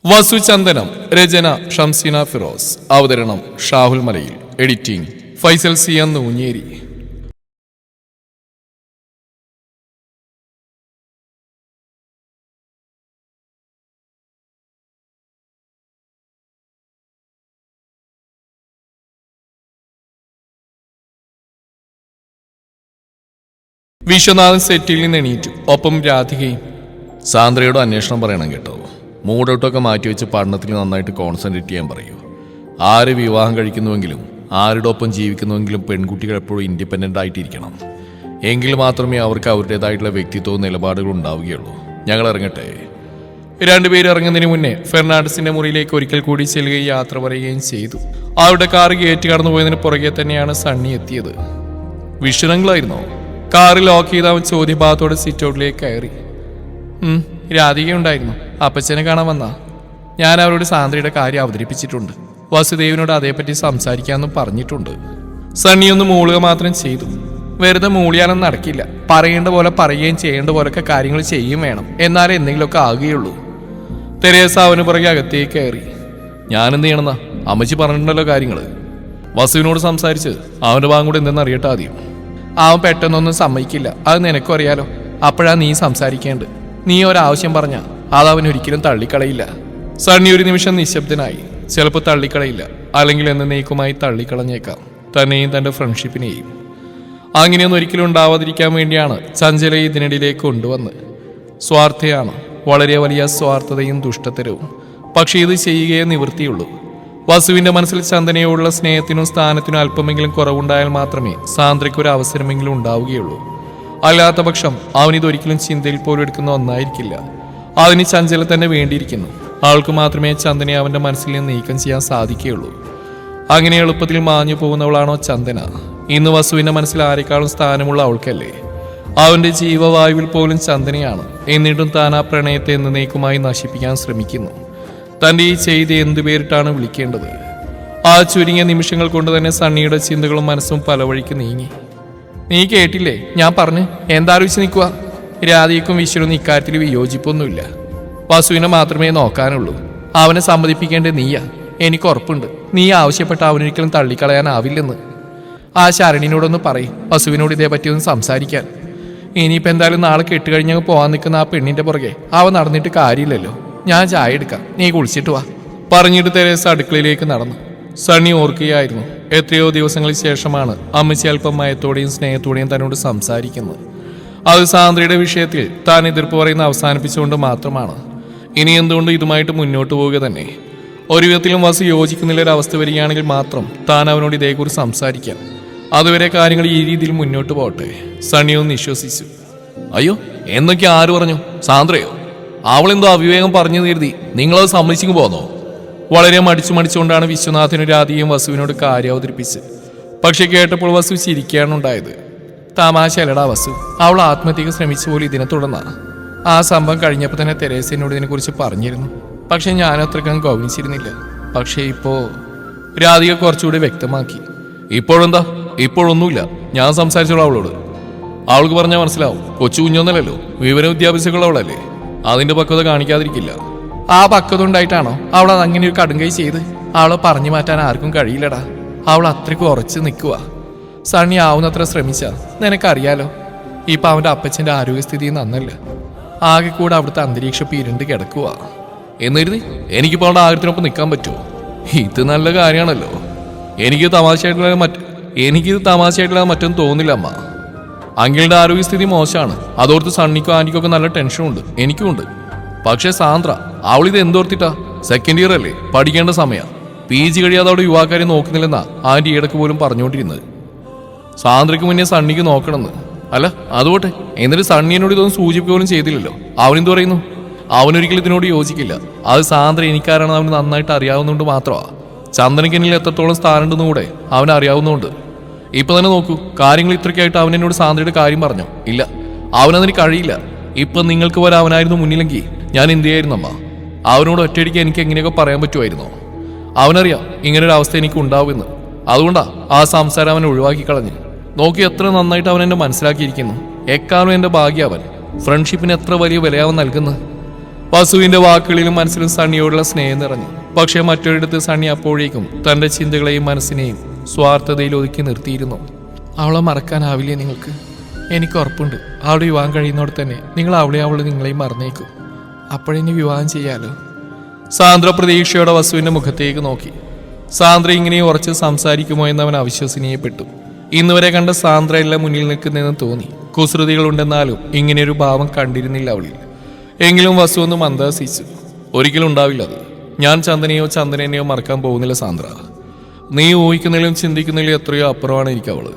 വസുചന്ദനം. രചന ഷംസീന ഫിറോസ്. അവതരണം ഷാഹുൽ മലയിൽ. എഡിറ്റിംഗ് ഫൈസൽ സിയാൻ നൂഞ്ഞേരി. വിശ്വനാഥൻ സെറ്റിൽ നിന്ന് എണീറ്റു. ഒപ്പം രാധികയും. സാന്ദ്രയോട് അന്വേഷണം പറയണം കേട്ടോ. മൂടോട്ടൊക്കെ മാറ്റിവെച്ച് പഠനത്തിൽ നന്നായിട്ട് കോൺസെൻട്രേറ്റ് ചെയ്യാൻ പറയൂ. ആര് വിവാഹം കഴിക്കുന്നുവെങ്കിലും ആരുടെ ഒപ്പം ജീവിക്കുന്നുവെങ്കിലും പെൺകുട്ടികൾ എപ്പോഴും ഇൻഡിപെൻഡൻ്റ് ആയിട്ടിരിക്കണം. എങ്കിൽ മാത്രമേ അവർക്ക് അവരുടേതായിട്ടുള്ള വ്യക്തിത്വവും നിലപാടുകളും ഉണ്ടാവുകയുള്ളൂ. ഞങ്ങൾ ഇറങ്ങട്ടെ. രണ്ടുപേരും ഇറങ്ങുന്നതിന് മുന്നേ ഫെർണാണ്ടസിന്റെ മുറിയിലേക്ക് ഒരിക്കൽ കൂടി ചെല്ലുകയും യാത്ര പറയുകയും ചെയ്തു. അവരുടെ കാർ ഗേറ്റ് കടന്നു പോയതിന് പുറകെ തന്നെയാണ് സണ്ണി എത്തിയത്. വിഷുരങ്ങളായിരുന്നോ? കാറിൽ ലോക്ക് ചെയ്ത് അവൻ ചോദ്യഭാഗത്തോടെ സിറ്റ് ഔട്ടിലേക്ക് കയറി. രാധികയുണ്ടായിരുന്നു. അപ്പച്ചനെ കാണാൻ വന്നാ. ഞാൻ അവരോട് സാന്ദ്രയുടെ കാര്യം അവതരിപ്പിച്ചിട്ടുണ്ട്. വസുദേവിനോട് അതേപ്പറ്റി സംസാരിക്കാമെന്നും പറഞ്ഞിട്ടുണ്ട്. സണ്ണിയൊന്ന് മൂളുക മാത്രം ചെയ്തു. വെറുതെ മൂളിയാലും നടക്കില്ല. പറയേണ്ട പോലെ പറയുകയും ചെയ്യേണ്ട പോലൊക്കെ കാര്യങ്ങൾ ചെയ്യും വേണം. എന്നാലേ എന്തെങ്കിലുമൊക്കെ ആകുകയുള്ളൂ. തെരേസ അവന് പുറകെ അകത്തേക്ക് കയറി. ഞാനെന്ത് ചെയ്യണമെന്നാ? അമ്മച്ചി പറഞ്ഞിട്ടുണ്ടല്ലോ കാര്യങ്ങൾ. വസുവിനോട് സംസാരിച്ച് അവൻ്റെ ഭാഗം കൂടെ എന്തെന്ന് അറിയട്ടെ ആദ്യം. അവൻ പെട്ടെന്നൊന്നും സമ്മതിക്കില്ല. അത് നിനക്കും അറിയാലോ. അപ്പോഴാ നീ സംസാരിക്കേണ്ടത്. നീ ഒരാവശ്യം പറഞ്ഞ അത് അവൻ ഒരിക്കലും തള്ളിക്കളയില്ല. സണ്ണി ഒരു നിമിഷം നിശബ്ദനായി. ചിലപ്പോൾ തള്ളിക്കളയില്ല, അല്ലെങ്കിൽ എന്നേക്കുമായി തള്ളിക്കളഞ്ഞേക്കാം തന്നെയും തൻ്റെ ഫ്രണ്ട്ഷിപ്പിനെയും. അങ്ങനെയൊന്നും ഒരിക്കലും ഉണ്ടാവാതിരിക്കാൻ വേണ്ടിയാണ് ചഞ്ചലയെ ഇതിനിടയിലേക്ക് കൊണ്ടുവന്ന്. സ്വാർത്ഥയാണ്, വളരെ വലിയ സ്വാർത്ഥതയും ദുഷ്ടത്തരവും. പക്ഷേ ഇത് ചെയ്യുകയേ നിവൃത്തിയുള്ളൂ. വസുവിന്റെ മനസ്സിൽ ചന്ദനയോടുള്ള സ്നേഹത്തിനും സ്ഥാനത്തിനും അല്പമെങ്കിലും കുറവുണ്ടായാൽ മാത്രമേ സാന്ദ്രയ്ക്കൊരു അവസരമെങ്കിലും ഉണ്ടാവുകയുള്ളൂ. അല്ലാത്ത പക്ഷം അവനിതൊരിക്കലും ചിന്തയിൽ പോലും എടുക്കുന്ന ഒന്നായിരിക്കില്ല. അതിന് ചഞ്ചല തന്നെ വേണ്ടിയിരിക്കുന്നു. ആൾക്ക് മാത്രമേ ചന്ദനെ അവന്റെ മനസ്സിൽ നിന്ന് നീക്കം ചെയ്യാൻ സാധിക്കുകയുള്ളൂ. അങ്ങനെ എളുപ്പത്തിൽ മാഞ്ഞു പോകുന്നവളാണോ ചന്ദന? ഇന്ന് വസുവിന്റെ മനസ്സിൽ ആരെക്കാളും സ്ഥാനമുള്ള അവൾക്കല്ലേ? അവന്റെ ജീവവായുവിൽ പോലും ചന്ദനയാണ്. എന്നിട്ടും താൻ ആ പ്രണയത്തെ എന്നേക്കുമായി നശിപ്പിക്കാൻ ശ്രമിക്കുന്നു. തൻ്റെ ഈ ചെയ്തി എന്തു പേരിട്ടാണ് വിളിക്കേണ്ടത്? ആ ചുരുങ്ങിയ നിമിഷങ്ങൾ കൊണ്ട് തന്നെ സണ്ണിയുടെ ചിന്തകളും മനസ്സും പല വഴിക്ക് നീങ്ങി. നീ കേട്ടില്ലേ ഞാൻ പറഞ്ഞു? എന്താലോചിച്ച് നിൽക്കുക? രാധികയ്ക്കും വിശ്വനും ഇക്കാര്യത്തിൽ വിയോജിപ്പൊന്നുമില്ല. വസുവിനെ മാത്രമേ നോക്കാനുള്ളൂ. അവനെ സമ്മതിപ്പിക്കേണ്ടത് നീയാ. എനിക്ക് ഉറപ്പുണ്ട് നീ ആവശ്യപ്പെട്ട അവനൊരിക്കലും തള്ളിക്കളയാനാവില്ലെന്ന്. ആ ശരണിനോടൊന്ന് പറയും വസുവിനോട് ഇതേപറ്റി ഒന്ന് സംസാരിക്കാൻ. ഇനിയിപ്പോൾ എന്തായാലും നാളെ കെട്ടുകഴിഞ്ഞങ്ങ് പോകാൻ നിൽക്കുന്ന ആ പെണ്ണിന്റെ പുറകെ അവ നടന്നിട്ട് കാര്യമില്ലല്ലോ. ഞാൻ ചായ എടുക്കാം, നീ കുളിച്ചിട്ട് വാ. പറഞ്ഞിട്ട് തെരേസ അടുക്കളയിലേക്ക് നടന്നു. സണ്ണി ഓർക്കുകയായിരുന്നു. എത്രയോ ദിവസങ്ങൾക്ക് ശേഷമാണ് അമ്മച്ചി അല്പം മയത്തോടെയും സ്നേഹത്തോടെയും തന്നോട് സംസാരിക്കുന്നത്. അത് സാന്ദ്രയുടെ വിഷയത്തിൽ താൻ എതിർപ്പ് പറയുന്ന അവസാനിപ്പിച്ചുകൊണ്ട് മാത്രമാണ്. ഇനി എന്തുകൊണ്ട് ഇതുമായിട്ട് മുന്നോട്ട് പോവുക തന്നെ? ഒരു വിധത്തിലും വസു യോജിക്കുന്നില്ലൊരവസ്ഥ വരികയാണെങ്കിൽ മാത്രം താൻ അവനോട് ഇതേക്കുറിച്ച് സംസാരിക്കാം. അതുവരെ കാര്യങ്ങൾ ഈ രീതിയിൽ മുന്നോട്ട് പോകട്ടെ. സണ്ണിയൊന്ന് വിശ്വസിച്ചു. അയ്യോ, എന്നൊക്കെ ആര് പറഞ്ഞു? സാന്ദ്രയോ? അവളെന്തോ അവിവേകം പറഞ്ഞു കരുതി നിങ്ങളത് സമ്മതിച്ചിങ്ങ് പോന്നോ? വളരെ മടിച്ചുകൊണ്ടാണ് വിശ്വനാഥനും രാധികയും വസുവിനോട് കാര്യം അവതരിപ്പിച്ചത്. പക്ഷെ കേട്ടപ്പോൾ വസു ചിരിക്കുകയാണ് ഉണ്ടായത്. തമാശയല്ലടാ വസു, അവൾ ആത്മഹത്യക്ക് ശ്രമിച്ച പോലെ ഇതിനെ തുടർന്നാണ്. ആ സംഭവം കഴിഞ്ഞപ്പോൾ തന്നെ തെരേസനോട് ഇതിനെക്കുറിച്ച് പറഞ്ഞിരുന്നു. പക്ഷെ ഞാനത്രക്കും ഗൗനിച്ചിരുന്നില്ല. പക്ഷേ ഇപ്പോ രാധിക കുറച്ചുകൂടി വ്യക്തമാക്കി. ഇപ്പോഴെന്താ? ഇപ്പോഴൊന്നുമില്ല. ഞാൻ സംസാരിച്ചോളൂ അവളോട്. അവൾക്ക് പറഞ്ഞാൽ മനസ്സിലാവും. കൊച്ചു കുഞ്ഞൊന്നല്ലല്ലോ, വിവര വിദ്യാഭ്യാസമുള്ളവളല്ലേ. അതിന്റെ പക്വത കാണിക്കാതിരിക്കില്ല. ആ പക്വത ഉണ്ടായിട്ടാണോ അവൾ അതങ്ങനെ ഒരു കടുങ്കൈ ചെയ്ത്? അവളെ പറഞ്ഞു മാറ്റാൻ ആർക്കും കഴിയില്ലടാ. അവൾ അത്രയ്ക്ക് ഉറച്ചു നിൽക്കുക. സണ്ണി ആവുന്നത്ര ശ്രമിച്ച നിനക്കറിയാലോ. ഇപ്പൊ അവന്റെ അപ്പച്ചന്റെ ആരോഗ്യസ്ഥിതി നന്നല്ല. ആകെ കൂടെ അവിടുത്തെ അന്തരീക്ഷം ഇരുണ്ട് കിടക്കുക. എന്നിരുന്ന് എനിക്കിപ്പോൾ അവളുടെ ആഗ്രഹത്തിനൊപ്പം നിൽക്കാൻ പറ്റുമോ? ഇത് നല്ല കാര്യമാണല്ലോ. എനിക്കിത് തമാശയായിട്ടുള്ള മറ്റൊന്നും തോന്നില്ല അമ്മ. അങ്കിളുടെ ആരോഗ്യസ്ഥിതി മോശമാണ്. അതോർത്ത് സണ്ണിക്കും ആന്റിക്കും ഒക്കെ നല്ല ടെൻഷനുണ്ട്. എനിക്കുമുണ്ട്. പക്ഷേ സാന്ദ്ര അവളിത് എന്തോർത്തിട്ടാ? സെക്കൻഡ് ഇയർ അല്ലേ, പഠിക്കേണ്ട സമയം. PG കഴിയാതെ അവിടെ യുവാക്കാരെ നോക്കുന്നില്ലെന്നാ ആന്റി ഇടക്ക് പോലും പറഞ്ഞുകൊണ്ടിരുന്നത്. സാന്ദ്രയ്ക്ക് മുന്നേ സണ്ണിക്ക് നോക്കണമെന്ന്. അല്ല അതുപോട്ടെ, എന്നിട്ട് സണ്ണിയോട് ഇതൊന്നും സൂചിപ്പിക്കുകയും ചെയ്തില്ലല്ലോ. അവനെന്ത് പറയുന്നു? അവനൊരിക്കലും ഇതിനോട് യോജിക്കില്ല. അത് സാന്ദ്ര എനിക്കാരാണെന്ന് അവന് നന്നായിട്ട് അറിയാവുന്നതുകൊണ്ട് മാത്രമാ. ചന്ദനയ്ക്ക് എന്നിൽ എത്രത്തോളം സ്ഥാനമുണ്ടെന്നും കൂടെ അവന് അറിയാവുന്നതുകൊണ്ട്. ഇപ്പൊ തന്നെ നോക്കൂ, കാര്യങ്ങൾ ഇത്രയ്ക്കായിട്ട് അവൻ എന്നോട് സാന്ദ്രയുടെ കാര്യം പറഞ്ഞു. ഇല്ല, അവനതിന് കഴിയില്ല. ഇപ്പൊ നിങ്ങൾക്ക് പോലെ അവനായിരുന്നു മുന്നിലെങ്കിൽ ഞാൻ എന്ത് ചെയ്യായിരുന്നു അമ്മ? അവനോട് ഒറ്റയടിക്ക് എനിക്ക് എങ്ങനെയൊക്കെ പറയാൻ പറ്റുമായിരുന്നോ? അവനറിയാം ഇങ്ങനൊരു അവസ്ഥ എനിക്ക് ഉണ്ടാവുമെന്ന്. അതുകൊണ്ടാ ആ സംസാരം അവൻ ഒഴിവാക്കി കളഞ്ഞ്. നോക്കി എത്ര നന്നായിട്ട് അവൻ എന്നെ മനസ്സിലാക്കിയിരിക്കുന്നു. എക്കാലം എന്റെ ഭാഗ്യം അവൻ. ഫ്രണ്ട്ഷിപ്പിന് എത്ര വലിയ വിലയാവൻ നൽകുന്നത്. വസുവിന്റെ വാക്കുകളിലും മനസ്സിലും സണ്ണിയോടുള്ള സ്നേഹം നിറഞ്ഞു. പക്ഷെ മറ്റൊരിടത്ത് സണ്ണി അപ്പോഴേക്കും തന്റെ ചിന്തകളെയും മനസ്സിനെയും സ്വാർത്ഥതയിൽ ഒതുക്കി നിർത്തിയിരുന്നു. അവളെ മറക്കാനാവില്ലേ നിങ്ങൾക്ക്? എനിക്ക് ഉറപ്പുണ്ട് അവളുടെ വിവാഹം കഴിയുന്നതോടെ തന്നെ നിങ്ങൾ അവളെ നിങ്ങളെയും മറന്നേക്കും. അപ്പോഴെന്നെ വിവാഹം ചെയ്യാലോ. സാന്ദ്ര പ്രതീക്ഷയോടെ വസുവിന്റെ മുഖത്തേക്ക് നോക്കി. സാന്ദ്ര ഇങ്ങനെ ഉറച്ച് സംസാരിക്കുമോ എന്ന് അവൻ അവിശ്വസനീയപ്പെട്ടു. ഇന്നുവരെ കണ്ട സാന്ദ്ര എല്ലാം മുന്നിൽ നിൽക്കുന്നതെന്ന് തോന്നി. കുസൃതികളുണ്ടെന്നാലും ഇങ്ങനെയൊരു ഭാവം കണ്ടിരുന്നില്ല അവളിൽ. എങ്കിലും വസു ഒന്ന് മന്ദഹസിച്ചു. ഒരിക്കലും ഉണ്ടാവില്ല അത്. ഞാൻ ചന്ദനെയോ മറക്കാൻ പോകുന്നില്ല സാന്ദ്ര. നീ ഊഹിക്കുന്നതിലും ചിന്തിക്കുന്നതിലും എത്രയോ അപ്പുറമാണ് എനിക്ക് അവള്.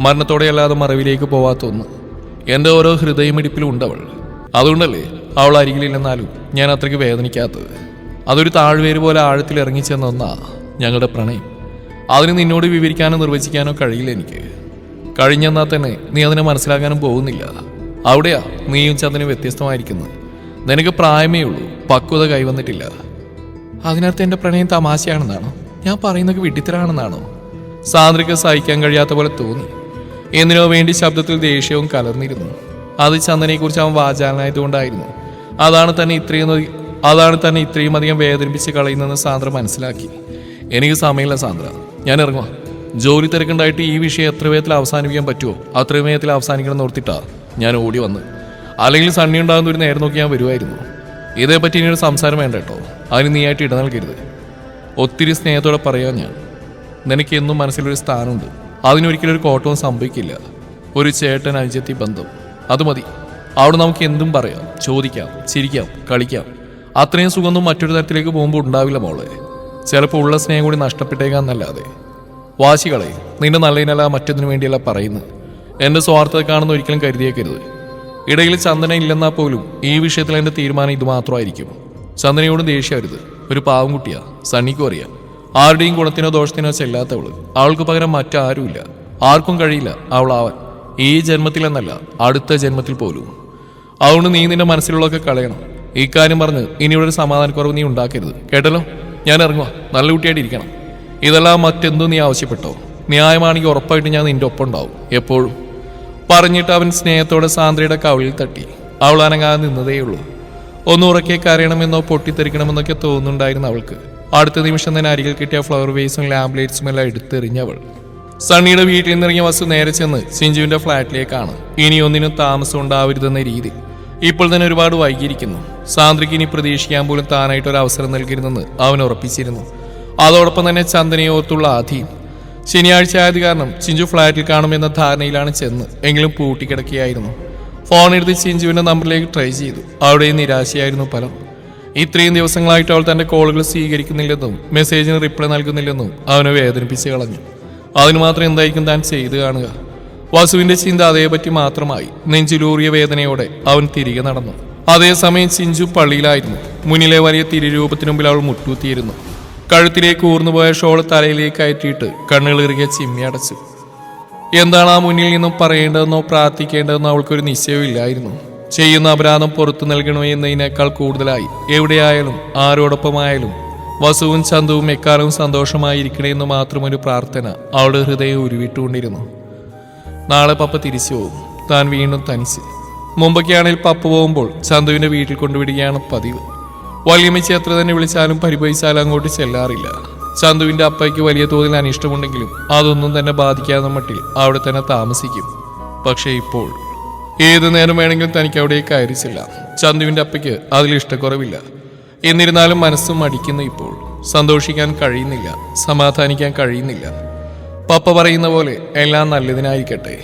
മരണത്തോടെ അല്ലാതെ മറവിലേക്ക് പോവാത്ത ഒന്ന്. എൻ്റെ ഓരോ ഹൃദയമിടിപ്പിലും ഉണ്ടവൾ. അതുകൊണ്ടല്ലേ അവൾ അരികിലില്ലെന്നാലും ഞാൻ അത്രയ്ക്ക് വേദനിക്കാത്തത്. അതൊരു താഴ്വേര് പോലെ ആഴത്തിൽ ഇറങ്ങിച്ചെന്ന ഒന്നാ ഞങ്ങളുടെ പ്രണയം. അതിന് നിന്നോട് വിവരിക്കാനോ നിർവചിക്കാനോ കഴിയില്ല എനിക്ക്. കഴിഞ്ഞെന്നാൽ തന്നെ നീ അതിനെ മനസ്സിലാക്കാനും പോകുന്നില്ല. അവിടെയാ നീയും ചന്ദനും വ്യത്യസ്തമായിരിക്കുന്നത്. നിനക്ക് പ്രായമേ ഉള്ളൂ, പക്വത കൈവന്നിട്ടില്ല. അതിനർത്ഥം എൻ്റെ പ്രണയം തമാശയാണെന്നാണോ? ഞാൻ പറയുന്നതൊക്കെ വിഡ്ഢിത്തരാണെന്നാണോ? സാന്ദ്രയ്ക്ക് സഹിക്കാൻ കഴിയാത്ത പോലെ തോന്നി. എന്തിനോ വേണ്ടി ശബ്ദത്തിൽ ദേഷ്യവും കലർന്നിരുന്നു. അത് ചന്ദനെക്കുറിച്ച് അവൻ വാചാലനായതുകൊണ്ടായിരുന്നു. അതാണ് തന്നെ ഇത്രയും അധികം വേദനിപ്പിച്ച് കളയുന്നതെന്ന് സാന്ദ്ര മനസ്സിലാക്കി. എനിക്ക് സമയമില്ല സാന്ദ്ര, ഞാൻ ഇറങ്ങുക. ജോലി തിരക്കുണ്ടായിട്ട് ഈ വിഷയം എത്ര വേഗത്തിൽ അവസാനിപ്പിക്കാൻ പറ്റുമോ അത്രയും വേഗത്തിൽ അവസാനിക്കണം എന്ന് ഓർത്തിട്ടാ ഞാൻ ഓടി വന്ന്. അല്ലെങ്കിൽ സണ്ണി ഉണ്ടാകുന്ന ഒരു നേരം നോക്കി ഞാൻ വരുമായിരുന്നു. ഇതേപ്പറ്റി ഇനിയൊരു സംസാരം വേണ്ട കേട്ടോ. അതിന് നീയായിട്ട് ഇട നൽകരുത്. ഒത്തിരി സ്നേഹത്തോടെ പറയാൻ ഞാൻ. നിനക്ക് എന്നും മനസ്സിലൊരു സ്ഥാനമുണ്ട്. അതിനൊരിക്കലും ഒരു കോട്ടവും സംഭവിക്കില്ല. ഒരു ചേട്ടൻ അനുജത്തി ബന്ധം, അത് മതി. അവിടെ നമുക്ക് എന്തും പറയാം, ചോദിക്കാം, ചിരിക്കാം, കളിക്കാം. അത്രയും സുഖമൊന്നും മറ്റൊരു തരത്തിലേക്ക് പോകുമ്പോൾ ഉണ്ടാവില്ല മോളെ. ചിലപ്പോൾ ഉള്ള സ്നേഹം കൂടി നഷ്ടപ്പെട്ടേക്കാന്നല്ലാതെ. വാശികളെ നിന്റെ നല്ലതിനല്ല മറ്റൊന്നിനു വേണ്ടിയല്ല പറയുന്നത്. എൻ്റെ സ്വാർത്ഥത കാണുന്ന ഒരിക്കലും കരുതിയേക്കരുത്. ഇടയിൽ ചന്ദന ഇല്ലെന്നാൽ പോലും ഈ വിഷയത്തിൽ എൻ്റെ തീരുമാനം ഇത് മാത്രമായിരിക്കും. ചന്ദനയോടും ദേഷ്യരുത്. ഒരു പാവം കുട്ടിയാ, സണ്ണിക്കും അറിയാം. ആരുടെയും ഗുണത്തിനോ ദോഷത്തിനോ ചെല്ലാത്തവള്. അവൾക്ക് പകരം മറ്റാരുമില്ല. ആർക്കും കഴിയില്ല അവളാവാൻ. ഈ ജന്മത്തിലെന്നല്ല അടുത്ത ജന്മത്തിൽ പോലും. അതുകൊണ്ട് നീ നിന്റെ മനസ്സിലുള്ളതൊക്കെ കളയണം. ഇക്കാര്യം പറഞ്ഞ് ഇനിയുടെ ഒരു സമാധാനക്കുറവ് നീ ഉണ്ടാക്കരുത്, കേട്ടല്ലോ. ഞാൻ ഇറങ്ങുക. നല്ല കുട്ടിയായിട്ട് ഇരിക്കണം. ഇതെല്ലാം മറ്റെന്തും നീ ആവശ്യപ്പെട്ടോ. ന്യായമാണെങ്കിൽ ഉറപ്പായിട്ട് ഞാൻ നിന്റെ ഒപ്പം ഉണ്ടാവും എപ്പോഴും. പറഞ്ഞിട്ട് അവൻ സ്നേഹത്തോടെ സാന്ദ്രയുടെ കവിളിൽ തട്ടി. അവൾ അനങ്ങാതെ നിന്നതേയുള്ളൂ. ഒന്നുറക്കെ കരയണമെന്നോ പൊട്ടിത്തെറിക്കണമെന്നൊക്കെ തോന്നുന്നുണ്ടായിരുന്നു അവൾക്ക്. അടുത്ത നിമിഷം തന്നെ അരികിൽ കിട്ടിയ ഫ്ലവർ വേസും ലാംപ്ലേറ്റ്സും എല്ലാം എടുത്തെറിഞ്ഞവൾ. സണ്ണിയുടെ വീട്ടിൽ നിന്നിറങ്ങിയ വസു നേരെ ചെന്ന് ചിഞ്ചുവിന്റെ ഫ്ലാറ്റിലേക്കാണ്. ഇനി ഒന്നിനും താമസം ഉണ്ടാവരുതെന്ന രീതി. ഇപ്പോൾ തന്നെ ഒരുപാട് വൈകിയിരിക്കുന്നു. സാന്ദ്രയ്ക്ക് ഇനി പ്രതീക്ഷിക്കാൻ പോലും താനായിട്ട് ഒരു അവസരം നൽകരുതെന്ന് അവൻ ഉറപ്പിച്ചിരുന്നു. അതോടൊപ്പം തന്നെ ചന്ദനയെ ഓർത്തുള്ള ആധിയും. ശനിയാഴ്ച ആയത് കാരണം ചിഞ്ചു ഫ്ലാറ്റിൽ കാണുമെന്ന ധാരണയിലാണ് ചെന്ന്. എങ്കിലും പൂട്ടിക്കിടക്കുകയായിരുന്നു. ഫോണെടുത്ത് ചിഞ്ചുവിന്റെ നമ്പറിലേക്ക് ട്രൈ ചെയ്തു. അവിടെയും നിരാശയായിരുന്നു ഫലം. ഇത്രയും ദിവസങ്ങളായിട്ട് അവൾ തന്റെ കോളുകൾ സ്വീകരിക്കുന്നില്ലെന്നും മെസ്സേജിന് റിപ്ലൈ നൽകുന്നില്ലെന്നും അവനെ വേദനിപ്പിച്ച് കളഞ്ഞു. അതിന് മാത്രം എന്തായിരിക്കും താൻ ചെയ്തു കാണുക? വസുവിന്റെ ചിന്ത അതേപറ്റി മാത്രമായി. നെഞ്ചിലൂറിയ വേദനയോടെ അവൻ തിരികെ നടന്നു. അതേസമയം ചിഞ്ചു പള്ളിയിലായിരുന്നു. മുന്നിലെ വലിയ തിരുരൂപത്തിനു മുമ്പിൽ അവൾ മുട്ടൂത്തിയിരുന്നു. കഴുത്തിലേക്ക് ഊർന്നുപോയ ഷോൾ തലയിലേക്ക് കയറ്റിയിട്ട് കണ്ണുകൾ ഇറുകെ ചിമ്മി അടച്ചു. എന്താണ് ആ മുന്നിൽ നിന്നും പറയേണ്ടതെന്നോ പ്രാർത്ഥിക്കേണ്ടതെന്നോ അവൾക്കൊരു നിശ്ചയമില്ലായിരുന്നു. ചെയ്യുന്ന അപരാധം പുറത്തു നൽകണോ എന്നതിനേക്കാൾ കൂടുതലായി എവിടെയായാലും ആരോടൊപ്പമായാലും വസുവും ചന്തുവും എക്കാലവും സന്തോഷമായിരിക്കണേന്ന് മാത്രമൊരു പ്രാർത്ഥന അവളുടെ ഹൃദയം ഉരുവിട്ടുകൊണ്ടിരുന്നു. നാളെ പപ്പ തിരിച്ചു പോകും. താൻ വീണ്ടും തനിച്ച്. മുമ്പൊക്കെയാണെങ്കിൽ പപ്പ പോകുമ്പോൾ ചന്തുവിന്റെ വീട്ടിൽ കൊണ്ടുവിടുകയാണ് പതിവ്. വല്യമ്മച്ചി എത്ര തന്നെ വിളിച്ചാലും പരിഭവിച്ചാലും അങ്ങോട്ട് ചെല്ലാറില്ല. ചന്തുവിന്റെ അപ്പയ്ക്ക് വലിയ തോതിൽ അനിഷ്ടമുണ്ടെങ്കിലും അതൊന്നും തന്നെ ബാധിക്കാതെ മട്ടിൽ അവിടെ തന്നെ താമസിക്കും. പക്ഷേ ഇപ്പോൾ ഏതു നേരം വേണമെങ്കിലും തനിക്ക് അവിടേക്ക് കയറിച്ചില്ല. ചന്തുവിന്റെ അപ്പയ്ക്ക് അതിൽ ഇഷ്ടക്കുറവില്ല. എന്നിരുന്നാലും മനസ്സും മടിക്കുന്നു. ഇപ്പോൾ സന്തോഷിക്കാൻ കഴിയുന്നില്ല, സമാധാനിക്കാൻ കഴിയുന്നില്ല. പപ്പ പറയുന്ന പോലെ എല്ലാം നല്ലതിനായിരിക്കട്ടെ.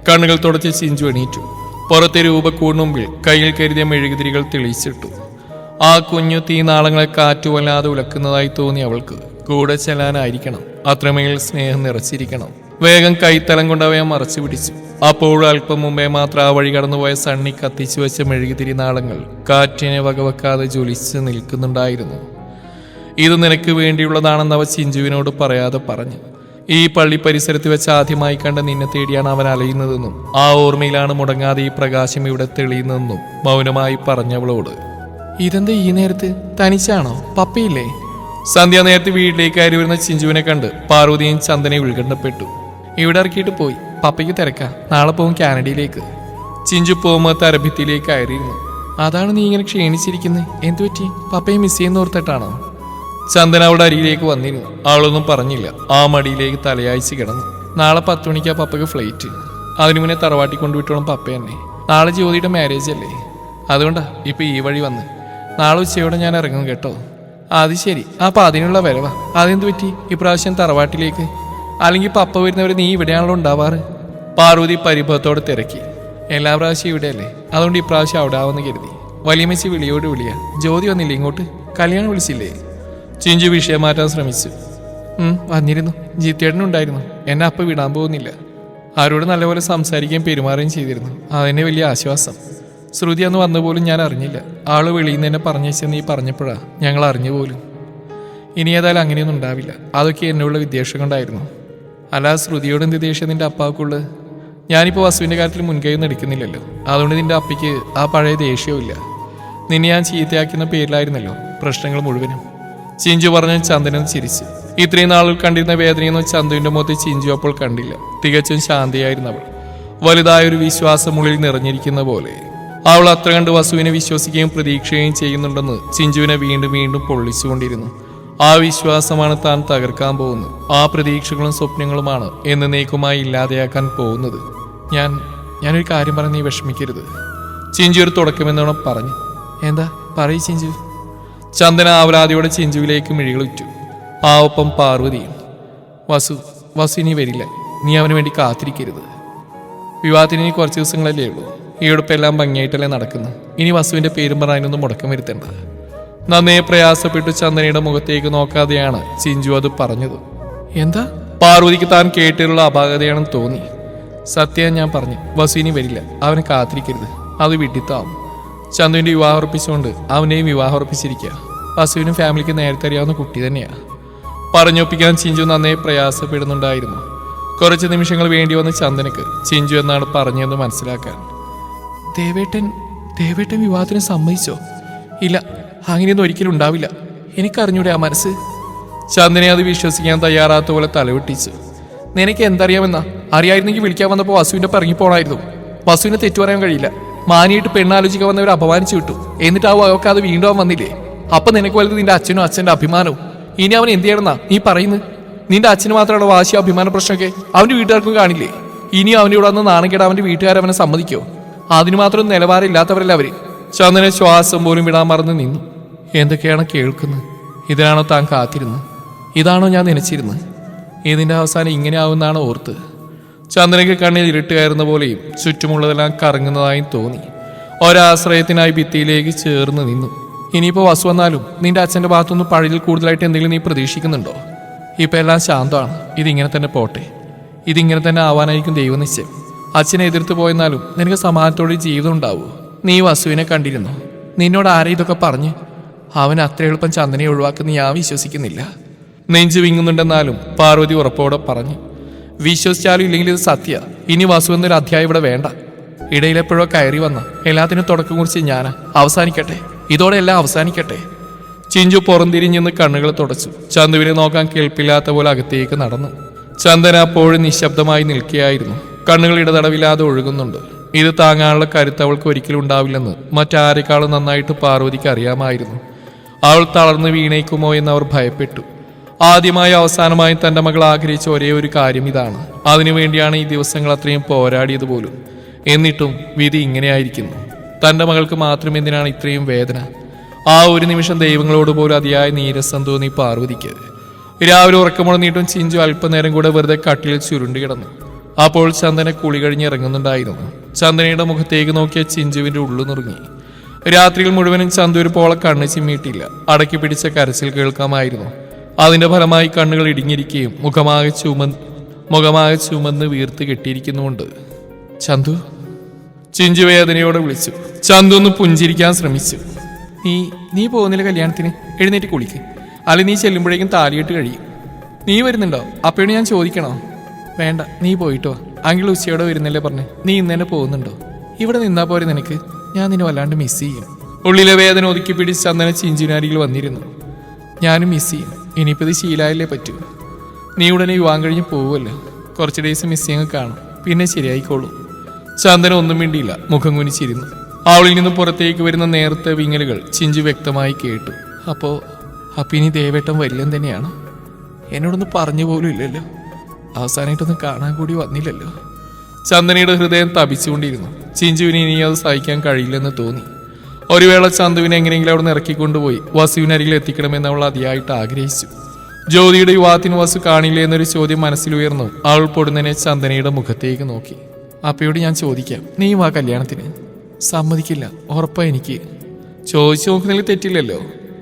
കണ്ണുകൾ തുടച്ച് ചിഞ്ചു എണീറ്റു. പുറത്തെ രൂപക്കൂടിന് മുമ്പിൽ കയ്യിൽ കരുതിയ മെഴുകുതിരികൾ തെളിയിച്ചിട്ടു. ആ കുഞ്ഞു തീനാളങ്ങളെ കാറ്റുവല്ലാതെ ഉലക്കുന്നതായി തോന്നി അവൾക്ക്. കൂടെ ചെല്ലാനായിരിക്കണം. അത്രമേൽ സ്നേഹം നിറച്ചിരിക്കണം. വേഗം കൈത്തലം കൊണ്ടവയെ മറച്ചു പിടിച്ചു. അപ്പോഴും അല്പം മുമ്പേ മാത്രം ആ വഴി കടന്നുപോയ സണ്ണി കത്തിച്ചു വെച്ച മെഴുകുതിരി നാളങ്ങൾ കാറ്റിനെ വകവെക്കാതെ ജ്വലിച്ച് നിൽക്കുന്നുണ്ടായിരുന്നു. ഇത് നിനക്ക് വേണ്ടിയുള്ളതാണെന്ന് അവ ചിഞ്ചുവിനോട് പറയാതെ പറഞ്ഞു. ഈ പള്ളി പരിസരത്ത് വെച്ച് ആദ്യമായി കണ്ട നിന്നെ തേടിയാണ് അവൻ അലയുന്നതെന്നും ആ ഓർമ്മയിലാണ് മുടങ്ങാതെ ഈ പ്രകാശം ഇവിടെ തെളിയുന്നതെന്നും മൗനമായി പറഞ്ഞവളോട്. ഇതെന്താ ഈ നേരത്ത്? തനിച്ചാണോ? പപ്പയില്ലേ? സന്ധ്യ നേരത്തെ വീട്ടിലേക്ക് കയറി വരുന്ന ചിഞ്ചുവിനെ കണ്ട് പാർവതിയും ചന്ദനയും ഉത്കണ്ഠപ്പെട്ടു. ഇവിടെ ഇറക്കിയിട്ട് പോയി. പപ്പയ്ക്ക് തിരക്കാ. നാളെ പോകും കാനഡയിലേക്ക്. ചിഞ്ചു പോകുമ്പോൾ തരഭിത്തിയിലേക്ക് കയറിയിരുന്നു. അതാണ് നീ ഇങ്ങനെ ക്ഷീണിച്ചിരിക്കുന്നത്. എന്തു പറ്റി? പപ്പയെ മിസ് ചെയ്യുന്ന ഓർത്തിട്ടാണോ? ചന്ദന അവളുടെ അരിയിലേക്ക് വന്നിരുന്നു. അവളൊന്നും പറഞ്ഞില്ല. ആ മടിയിലേക്ക് തലയാഴ്ച കിടന്നു. നാളെ 10 മണിക്കാ പപ്പയ്ക്ക് ഫ്ലൈറ്റ്. അതിനു മുന്നേ തറവാട്ടി കൊണ്ടുവിട്ടോളം പപ്പ തന്നെ. നാളെ ജ്യോതിയുടെ മാരേജ് അല്ലേ, അതുകൊണ്ടാ ഇപ്പൊ ഈ വഴി വന്ന്. നാളെ ഉച്ചയോടെ ഞാൻ ഇറങ്ങും കേട്ടോ. അത് ശരി. അപ്പൊ അതിനുള്ള വരവാ. അതെന്ത് പറ്റി ഇപ്രാവശ്യം തറവാട്ടിലേക്ക്? അല്ലെങ്കിൽ പപ്പ വരുന്നവരെ നീ ഇവിടെയാണല്ലോ ഉണ്ടാവാറ്? പാർവതി പരിഭവത്തോടെ തിരക്കി. എല്ലാ പ്രാവശ്യം ഇവിടെയല്ലേ, അതുകൊണ്ട് ഇപ്രാവശ്യം അവിടെ ആവുമെന്ന് കരുതി. വലിയമ്മച്ചി വിളിയോട് വിളിയാ. ജ്യോതി വന്നില്ലേ ഇങ്ങോട്ട്? കല്യാണം വിളിച്ചില്ലേ? ചിഞ്ചു വിഷയം മാറ്റാൻ ശ്രമിച്ചു. വന്നിരുന്നു. ജിത്തേട്ടനുണ്ടായിരുന്നു. എന്നെ അപ്പം വിടാൻ പോകുന്നില്ല. ആരോട് നല്ലപോലെ സംസാരിക്കുകയും പെരുമാറുകയും ചെയ്തിരുന്നു. അതെന്നെ വലിയ ആശ്വാസം. ശ്രുതി അന്ന് വന്ന പോലും ഞാൻ അറിഞ്ഞില്ല. ആള് വെളിയിൽ നിന്ന് എന്നെ പറഞ്ഞേച്ചെന്ന് നീ പറഞ്ഞപ്പോഴാ ഞങ്ങൾ അറിഞ്ഞു പോലും. ഇനി ഏതായാലും അങ്ങനെയൊന്നും ഉണ്ടാവില്ല. അതൊക്കെ എന്നുള്ള വിദ്വേഷം കൊണ്ടായിരുന്നു. അല്ലാതെ ശ്രുതിയോട് എന്ത് ദേഷ്യം നിന്റെ അപ്പാക്കുള്ളത്? ഞാനിപ്പോൾ വസുവിൻ്റെ കാര്യത്തിൽ മുൻകൈയൊന്നും എടുക്കുന്നില്ലല്ലോ. അതുകൊണ്ട് നിന്റെ അപ്പയ്ക്ക് ആ പഴയ ദേഷ്യവുമില്ല. നിന്നെ ഞാൻ ചീത്തയാക്കുന്ന പേരിലായിരുന്നല്ലോ പ്രശ്നങ്ങൾ മുഴുവനും. ചിഞ്ചു പറഞ്ഞ് ചന്ദനം ചിരിച്ചു. ഇത്രയും നാളുകൾ കണ്ടിരുന്ന വേദനയൊന്നും ചന്തുവിന്റെ മുഖത്ത് ചിഞ്ചു അപ്പോൾ കണ്ടില്ല. തികച്ചും ശാന്തിയായിരുന്നു അവൾ. വലുതായൊരു വിശ്വാസം ഉള്ളിൽ നിറഞ്ഞിരിക്കുന്ന പോലെ അവൾ അത്ര കണ്ട് വസുവിനെ വിശ്വസിക്കുകയും പ്രതീക്ഷിക്കുകയും ചെയ്യുന്നുണ്ടെന്ന് ചിഞ്ചുവിനെ വീണ്ടും വീണ്ടും പൊള്ളിച്ചുകൊണ്ടിരുന്നു. ആ വിശ്വാസമാണ് താൻ തകർക്കാൻ പോകുന്നത്. ആ പ്രതീക്ഷകളും സ്വപ്നങ്ങളുമാണ് എന്നേക്കുമായി ഇല്ലാതെയാക്കാൻ പോകുന്നത്. ഞാനൊരു കാര്യം പറഞ്ഞ് നീ വിഷമിക്കരുത്. ചിഞ്ചു ഒരു തുടക്കമെന്നോണം പറഞ്ഞു. എന്താ പറയ് ചിഞ്ചു? ചന്ദന ആവലാതിയോടെ ചിഞ്ചുവിലേക്ക് മിഴികളുറ്റു. ആ ഒപ്പം പാർവതിയും. വസു ഇനി വരില്ല. നീ അവന് വേണ്ടി കാത്തിരിക്കരുത്. വിവാഹത്തിന് ഇനി കുറച്ച് ദിവസങ്ങളല്ലേ ഉള്ളൂ. ഈ ഉടുപ്പെല്ലാം ഭംഗിയായിട്ടല്ലേ നടക്കുന്നു. ഇനി വസുവിന്റെ പേരും പറയാനൊന്നും മുടക്കം വരുത്തേണ്ട. നന്നേ പ്രയാസപ്പെട്ടു ചന്ദനയുടെ മുഖത്തേക്ക് നോക്കാതെയാണ് ചിഞ്ചു അത് പറഞ്ഞത്. എന്താ? പാർവതിക്ക് താൻ കേട്ടിട്ടുള്ള അപാകതയാണെന്ന് തോന്നി. സത്യം ഞാൻ പറഞ്ഞു. വസു ഇനി വരില്ല. അവനെ കാത്തിരിക്കരുത്. അത് വിഡിത്താവും. ചന്തുവിന്റെ വിവാഹം ഉറപ്പിച്ചുകൊണ്ട് അവനെയും വിവാഹം ഉറപ്പിച്ചിരിക്കുക. വസുവിനും ഫാമിലിക്ക് നേരത്തെ അറിയാവുന്ന കുട്ടി തന്നെയാ. പറഞ്ഞൊപ്പിക്കാൻ ചിഞ്ചു നന്നേ പ്രയാസപ്പെടുന്നുണ്ടായിരുന്നു. കുറച്ച് നിമിഷങ്ങൾ വേണ്ടി വന്ന് ചന്ദനക്ക് ചിഞ്ചു എന്നാണ് പറഞ്ഞതെന്ന് മനസ്സിലാക്കാൻ. ദേവേട്ടൻ വിവാഹത്തിന് സമ്മതിച്ചോ? ഇല്ല, അങ്ങനെയൊന്നും ഒരിക്കലും ഉണ്ടാവില്ല. എനിക്കറിഞ്ഞൂടെ ആ മനസ്സ്. ചന്ദനെ അത് വിശ്വസിക്കാൻ തയ്യാറാത്ത പോലെ തലവെട്ടിച്ചു. നിനക്ക് എന്തറിയാമെന്നാ? അറിയായിരുന്നെങ്കിൽ വിളിക്കാൻ വന്നപ്പോൾ വസുവിന്റെ പറഞ്ഞി പോണായിരുന്നു. വസുവിനെ തെറ്റു പറയാൻ കഴിയില്ല. മാനിയിട്ട് പെണ്ണാലോചിക്കാൻ വന്നവർ അപമാനിച്ചു വിട്ടു. എന്നിട്ട് ആ വകൾക്ക് അത് വീണ്ടും അവൻ വന്നില്ലേ? അപ്പൊ നിനക്ക് വലുത് നിന്റെ അച്ഛനും അച്ഛന്റെ അഭിമാനവും. ഇനി അവൻ എന്ത് ചെയ്യണമെന്നാ നീ പറയുന്നത്? നിന്റെ അച്ഛന് മാത്രമാണ് വാശി അഭിമാന പ്രശ്നമൊക്കെ. അവന്റെ വീട്ടുകാർക്കും കാണില്ലേ? ഇനിയും അവന്റെ ഇവിടെ വന്ന് നാണക്കേട് അവന്റെ വീട്ടുകാരവനെ സമ്മതിക്കോ? അതിന് മാത്രം നിലവാരം ഇല്ലാത്തവരല്ല അവര്. ചന്ദന ശ്വാസം പോലും വിടാൻ മറന്ന് നിന്നു. എന്തൊക്കെയാണ് കേൾക്കുന്നത്? ഇതിനാണോ താൻ കാത്തിരുന്നത്? ഇതാണോ ഞാൻ നനച്ചിരുന്നത്? ഇതിന്റെ അവസാനം ഇങ്ങനെ ആവുമെന്നാണ് ഓർത്ത്. ചന്ദനയ്ക്ക് കണ്ണിൽ ഇരുട്ട് കയറുന്ന പോലെയും ചുറ്റുമുള്ളതെല്ലാം കറങ്ങുന്നതായും തോന്നി. ഒരാശ്രയത്തിനായി ഭിത്തിയിലേക്ക് ചേർന്ന് നിന്നു. ഇനിയിപ്പോൾ വസു വന്നാലും നിന്റെ അച്ഛന്റെ ഭാഗത്തുനിന്ന് പഴയിൽ കൂടുതലായിട്ട് എന്തെങ്കിലും നീ പ്രതീക്ഷിക്കുന്നുണ്ടോ? ഇപ്പം എല്ലാം ശാന്തമാണ്. ഇതിങ്ങനെ തന്നെ പോട്ടെ. ഇതിങ്ങനെ തന്നെ ആവാനായിരിക്കും ദൈവനിശ്ചയം. അച്ഛനെ എതിർത്ത് പോയെന്നാലും നിനക്ക് സമാധാനത്തോടെ ജീവിതം ഉണ്ടാവൂ. നീ വസുവിനെ കണ്ടിരുന്നോ? നിന്നോട് ആരെ ഇതൊക്കെ പറഞ്ഞ്? അവൻ അത്ര എളുപ്പം ചന്ദനെ ഒഴിവാക്കുന്ന ഞാൻ വിശ്വസിക്കുന്നില്ല. നെഞ്ചു വിങ്ങുന്നുണ്ടെന്നാലും പാർവതി ഉറപ്പോടെ പറഞ്ഞു. വിശ്വസിച്ചാലും ഇല്ലെങ്കിൽ ഇത് സത്യ. ഇനി വസു എന്നൊരു അധ്യായം ഇവിടെ വേണ്ട. ഇടയിലെപ്പോഴോ കയറി വന്ന എല്ലാത്തിനും തുടക്കം കുറിച്ച് ഞാനാ. അവസാനിക്കട്ടെ, ഇതോടെ എല്ലാം അവസാനിക്കട്ടെ. ചിഞ്ചു പുറംതിരിഞ്ഞെന്ന് കണ്ണുകൾ തുടച്ചു. ചന്തുവിനെ നോക്കാൻ കേൾപ്പില്ലാത്ത പോലെ അകത്തേക്ക് നടന്നു. ചന്ദന അപ്പോഴും നിശബ്ദമായി നിൽക്കുകയായിരുന്നു. കണ്ണുകൾ ഇടതടവില്ലാതെ ഒഴുകുന്നുണ്ട്. ഇത് താങ്ങാനുള്ള കരുത്ത് അവൾക്ക് ഒരിക്കലും ഉണ്ടാവില്ലെന്ന് മറ്റാരെക്കാളും നന്നായിട്ട് പാർവതിക്ക് അറിയാമായിരുന്നു. അവൾ തളർന്ന് വീണേക്കുമോ എന്ന് അവർ ഭയപ്പെട്ടു. ആദ്യമായി അവസാനമായി തന്റെ മകൾ ആഗ്രഹിച്ച ഒരേ ഒരു കാര്യം ഇതാണ്. അതിനുവേണ്ടിയാണ് ഈ ദിവസങ്ങൾ അത്രയും പോരാടിയത് പോലും. എന്നിട്ടും വിധി ഇങ്ങനെയായിരിക്കുന്നു. തന്റെ മകൾക്ക് മാത്രം എന്തിനാണ് ഇത്രയും വേദന? ആ ഒരു നിമിഷം ദൈവങ്ങളോട് പോലും അതിയായ നീരസം തോന്നി പാർവതിക്ക്. രാവിലെ ഉറക്കമുണർന്നിട്ടും ചിഞ്ചു അല്പനേരം കൂടെ വെറുതെ കട്ടിലിൽ ചുരുണ്ടു കിടന്നു. അപ്പോൾ ചന്ദന കുളി കഴിഞ്ഞ് ഇറങ്ങുന്നുണ്ടായിരുന്നു. ചന്ദനയുടെ മുഖത്തേക്ക് നോക്കിയ ചിഞ്ചുവിന്റെ ഉള്ളു നുറുങ്ങി. രാത്രിയിൽ മുഴുവനും ചന്തു ഒരു പോളെ കണ്ണ് ചിമ്മിയിട്ടില്ല. അടക്കി പിടിച്ച കരച്ചിൽ കേൾക്കാമായിരുന്നു. അതിന്റെ ഫലമായി കണ്ണുകൾ ഇടിഞ്ഞിരിക്കുകയും മുഖമാകെ ചുമന്ന് വീർത്ത് കെട്ടിയിരിക്കുന്നുണ്ട്. ചന്തു, ചിഞ്ചു വേദനയോടെ വിളിച്ചു. ചന്തു ഒന്ന് പുഞ്ചിരിക്കാൻ ശ്രമിച്ചു. നീ പോകുന്നില്ല കല്യാണത്തിന്? എഴുന്നേറ്റ് കുളിക്ക്. അല്ലെ നീ ചെല്ലുമ്പോഴേക്കും താലിയിട്ട് കഴിയും. നീ വരുന്നുണ്ടോ? അപ്പോഴും ഞാൻ ചോദിക്കണോ? വേണ്ട, നീ പോയിട്ടോ. അങ്കിൾ ഉച്ചയോടെ വരുന്നില്ലേ പറഞ്ഞ്. നീ ഇന്ന് തന്നെ പോകുന്നുണ്ടോ? ഇവിടെ നിന്നാ പോരെ നിനക്ക്? ഞാൻ നിന്നെ വല്ലാണ്ട് മിസ് ചെയ്യും. ഉള്ളിലെ വേദന ഒതുക്കി പിടിച്ച് ചന്ദന ചിഞ്ചുനാരിയിൽ വന്നിരുന്നു. ഞാനും മിസ് ചെയ്യും. ഇനിയിപ്പോൾ ഇത് ശീലായല്ലേ പറ്റൂ. നീ ഉടനെ വിവാഹം കഴിഞ്ഞ് പോവുമല്ലോ. കുറച്ച് ഡേയ്സ് മിസ്സിങ് കാണും. പിന്നെ ശരിയായിക്കോളൂ. ചന്ദന ഒന്നും മിണ്ടിയില്ല. മുഖം കുനിച്ചിരുന്നു. അവളിൽ നിന്ന് പുറത്തേക്ക് വരുന്ന നേരത്തെ വിങ്ങലുകൾ ചിഞ്ചു വ്യക്തമായി കേട്ടു. അപ്പോ ഇനി ദേവേട്ടൻ വല്യം തന്നെയാണ്. എന്നോടൊന്ന് പറഞ്ഞു പോലും ഇല്ലല്ലോ. അവസാനമായിട്ടൊന്നും കാണാൻ കൂടി വന്നില്ലല്ലോ. ചന്ദനയുടെ ഹൃദയം തപിച്ചുകൊണ്ടിരുന്നു. ചിഞ്ചുവിന് ഇനി അത് സഹിക്കാൻ കഴിയില്ലെന്ന് തോന്നി. ഒരു വേള ചന്തുവിനെ എങ്ങനെയെങ്കിലും അവിടെ നിന്ന് ഇറക്കിക്കൊണ്ടുപോയി വസുവിനരികിൽ എത്തിക്കണമെന്ന് അവൾ അതിയായിട്ട് ആഗ്രഹിച്ചു. ജ്യോതിയുടെ യുവാത്തിന് വസു കാണില്ലേ എന്നൊരു ചോദ്യം മനസ്സിലുയർന്നു. അവൾ പൊടുന്നനെ ചന്ദനയുടെ മുഖത്തേക്ക് നോക്കി. അപ്പയോട് ഞാൻ ചോദിക്കാം, നീ വാ കല്യാണത്തിന്. സമ്മതിക്കില്ല, ഉറപ്പാ എനിക്ക്. ചോദിച്ചു നോക്കുന്നതിൽ തെറ്റില്ലല്ലോ.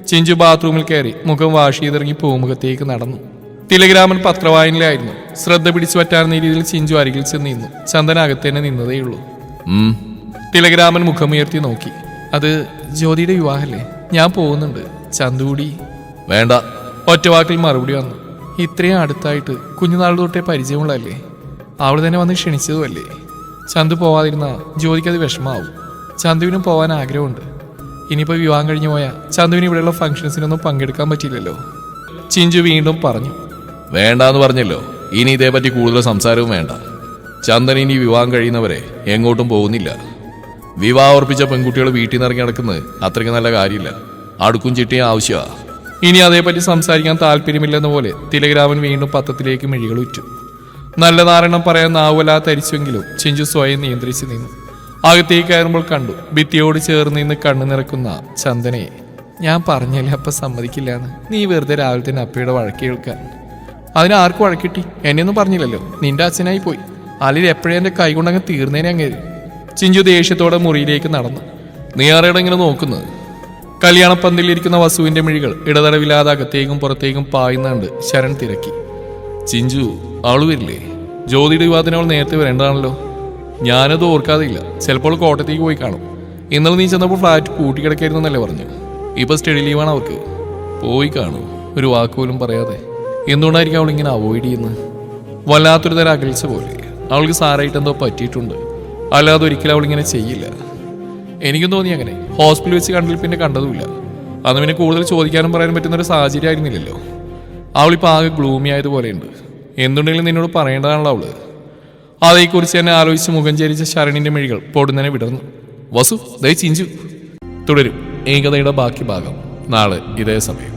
ചിഞ്ചു ബാത്റൂമിൽ കയറി മുഖം വാഷ് ചെയ്തിറങ്ങി പൂമുഖത്തേക്ക് നടന്നു. തിലഗ്രാമൻ പത്രവായനയിലായിരുന്നു. ശ്രദ്ധ പിടിച്ചു പറ്റാവുന്ന രീതിയിൽ ചിഞ്ചു അരികിൽ ചെന്ന് നിന്നു. ചന്ദന അകത്തന്നെ നിന്നതേയുള്ളൂ. തിലഗ്രാമൻ മുഖമുയർത്തി നോക്കി. അത് ജ്യോതിയുടെ വിവാഹല്ലേ, ഞാൻ പോകുന്നുണ്ട്. ചന്തുകൂടി വേണ്ട. ഒറ്റവാക്കിൽ മറുപടി വന്നു. ഇത്രയും അടുത്തായിട്ട് കുഞ്ഞുനാൾ തൊട്ടേ പരിചയമുള്ളതല്ലേ, അവൾ തന്നെ വന്ന് ക്ഷണിച്ചതുമല്ലേ. ചന്തു പോവാതിരുന്ന ജ്യോതിക്കത് വിഷമാവും. ചന്തുവിനും പോകാൻ ആഗ്രഹമുണ്ട്. ഇനിയിപ്പോൾ വിവാഹം കഴിഞ്ഞു പോയാൽ ചന്തുവിന് ഇവിടെയുള്ള ഫംഗ്ഷൻസിനൊന്നും പങ്കെടുക്കാൻ പറ്റില്ലല്ലോ. ചിഞ്ചു വീണ്ടും പറഞ്ഞു. വേണ്ടാന്ന് പറഞ്ഞല്ലോ. ഇനി ഇതേപറ്റി കൂടുതൽ സംസാരവും വേണ്ട. ചന്ദൻ ഇനി വിവാഹം കഴിയുന്നവരെ എങ്ങോട്ടും പോകുന്നില്ല. വിവാഹം ഉറപ്പിച്ച പെൺകുട്ടികൾ വീട്ടിൽ നിന്ന് ഇറങ്ങി നടക്കുന്നത് അത്രയ്ക്ക് നല്ല കാര്യമില്ല. അടുക്കും ചിട്ടിയും ആവശ്യമാണ്. ഇനി അതേപറ്റി സംസാരിക്കാൻ താല്പര്യമില്ലെന്ന പോലെ തിലഗ്രാമൻ വീണ്ടും പത്രത്തിലേക്ക് മിഴികൾ ഉറ്റു. നല്ല നാരണം പറയാൻ നാവുവല്ലാതെ തരിച്ചെങ്കിലും ചിഞ്ചു സ്വയം നിയന്ത്രിച്ചു നിന്നു. അകത്തേക്ക് കയറുമ്പോൾ കണ്ടു ഭിത്തിയോട് ചേർന്ന് നിന്ന് കണ്ണു നിറക്കുന്ന ചന്ദനയെ. ഞാൻ പറഞ്ഞല്ലേ അപ്പ സമ്മതിക്കില്ലാന്ന്. നീ വെറുതെ രാവിലെ തന്നെ അപ്പയുടെ വഴക്ക് കേൾക്കാൻ. അതിന് ആർക്കും വഴക്കിട്ടി? എന്നെയൊന്നും പറഞ്ഞില്ലല്ലോ. നിന്റെ അച്ഛനായി പോയി. അല്ലെങ്കിൽ എപ്പോഴേ എൻ്റെ കൈ കൊണ്ടങ്ങ് തീർന്നേനെ അങ്ങേര്. ചിഞ്ചു ദേഷ്യത്തോടെ മുറിയിലേക്ക് നടന്നു. നീ ആരെയുടെ ഇങ്ങനെ നോക്കുന്നത്? കല്യാണപ്പന്തലിരിക്കുന്ന വസുവിന്റെ മിഴികൾ ഇടതടവില്ലാതെ അകത്തേക്കും പുറത്തേക്കും പായുന്നുണ്ട്. ശരൺ തിരക്കി. ചിഞ്ചു, അവള് വരില്ലേ? ജ്യോതിയുടെ വിവാഹത്തിന് അവൾ നേരത്തെ വരേണ്ടതാണല്ലോ. ഞാനത് ഓർക്കാതെയില്ല. ചിലപ്പോൾ കോട്ടയത്തേക്ക് പോയി കാണും. ഇന്നലെ നീ ചെന്നപ്പോൾ ഫ്ലാറ്റ് പൂട്ടിക്കിടക്കായിരുന്നല്ലേ പറഞ്ഞു. ഇപ്പൊ സ്റ്റഡി ലീവാണ് അവർക്ക്. പോയി കാണും. ഒരു വാക്കുപോലും പറയാതെ. എന്തുകൊണ്ടായിരിക്കും അവൾ ഇങ്ങനെ അവോയ്ഡ് ചെയ്യുന്നത്? വല്ലാത്തൊരു തരം അകൽച്ച പോലെ. അവൾക്ക് സാറായിട്ട് എന്തോ പറ്റിയിട്ടുണ്ട്. അല്ലാതെ ഒരിക്കലും അവളിങ്ങനെ ചെയ്യില്ല. എനിക്കും തോന്നി അങ്ങനെ. ഹോസ്പിറ്റലിൽ വെച്ച് കണ്ടിൽ പിന്നെ കണ്ടതുമില്ല. അന്ന് പിന്നെ കൂടുതൽ ചോദിക്കാനും പറയാനും പറ്റുന്നൊരു സാഹചര്യം ആയിരുന്നില്ലല്ലോ. അവളിപ്പോൾ ആകെ ഗ്ലൂമി ആയതുപോലെയുണ്ട്. എന്തുണ്ടെങ്കിലും നിന്നോട് പറയേണ്ടതാണല്ലോ അവള്. അതേക്കുറിച്ച് തന്നെ ആലോചിച്ച് മുഖം ചരിച്ച ശരണിന്റെ മിഴികൾ പൊടുന്നനെ വിടർന്നു. വസു, ദേ ചിഞ്ചു. തുടരും. ഏകതയുടെ ബാക്കി ഭാഗം നാളെ ഇതേ സമയം.